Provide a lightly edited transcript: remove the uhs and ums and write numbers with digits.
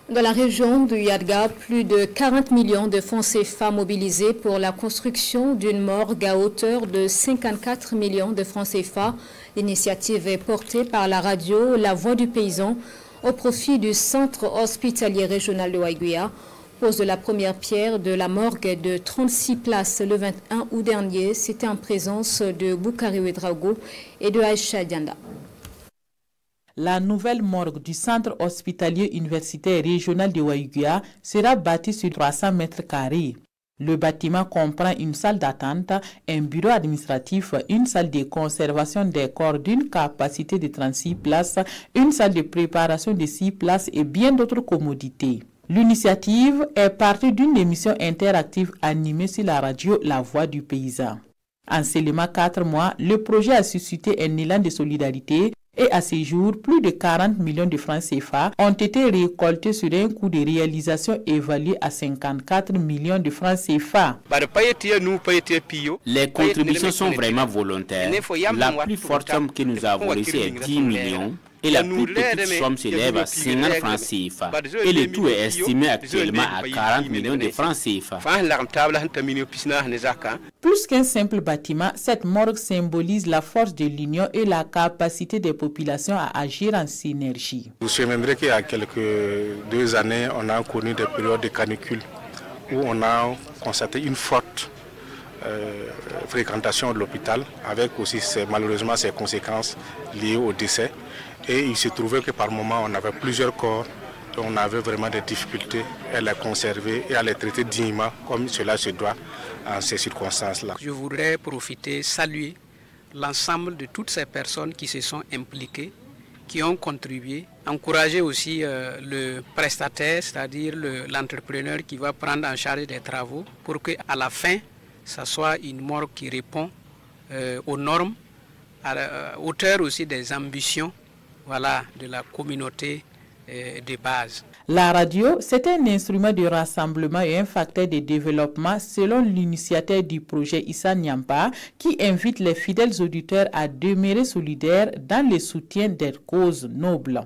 Dans la région du Yadga, plus de 40 millions de francs CFA mobilisés pour la construction d'une morgue à hauteur de 54 millions de francs CFA. L'initiative est portée par la radio La Voix du Paysan au profit du centre hospitalier régional de Waiguia. Pose de la première pierre de la morgue de 36 places le 21 août dernier. C'était en présence de Boukari Ouedraogo et de Aïcha Dianda. La nouvelle morgue du centre hospitalier universitaire régional de Waiguia sera bâtie sur 300 mètres carrés. Le bâtiment comprend une salle d'attente, un bureau administratif, une salle de conservation des corps d'une capacité de 36 places, une salle de préparation de 6 places et bien d'autres commodités. L'initiative est partie d'une émission interactive animée sur la radio La Voix du Paysan. En seulement 4 mois, le projet a suscité un élan de solidarité et à ce jour, plus de 40 millions de francs CFA ont été récoltés sur un coût de réalisation évalué à 54 millions de francs CFA. Les contributions sont vraiment volontaires. La plus forte somme que nous avons reçue est 10 millions. Et la plus petite somme s'élève à 50 francs CFA. Et le tout est estimé actuellement à 40 millions de francs CFA. Plus qu'un simple bâtiment, cette morgue symbolise la force de l'union et la capacité des populations à agir en synergie. Vous savez même qu'il y a quelques 2 années, on a connu des périodes de canicule où on a constaté une forte fréquentation de l'hôpital, avec aussi malheureusement ses conséquences liées au décès. Et il se trouvait que par moment on avait plusieurs corps et on avait vraiment des difficultés à les conserver et à les traiter dignement comme cela se doit en ces circonstances-là. Je voudrais profiter, saluer l'ensemble de toutes ces personnes qui se sont impliquées, qui ont contribué, encourager aussi le prestataire, c'est-à-dire l'entrepreneur qui va prendre en charge des travaux pour qu'à la fin, ça soit une morgue qui répond aux normes, à la hauteur aussi des ambitions de la communauté de base. La radio, c'est un instrument de rassemblement et un facteur de développement selon l'initiateur du projet Issa Nyampa qui invite les fidèles auditeurs à demeurer solidaires dans le soutien des causes nobles.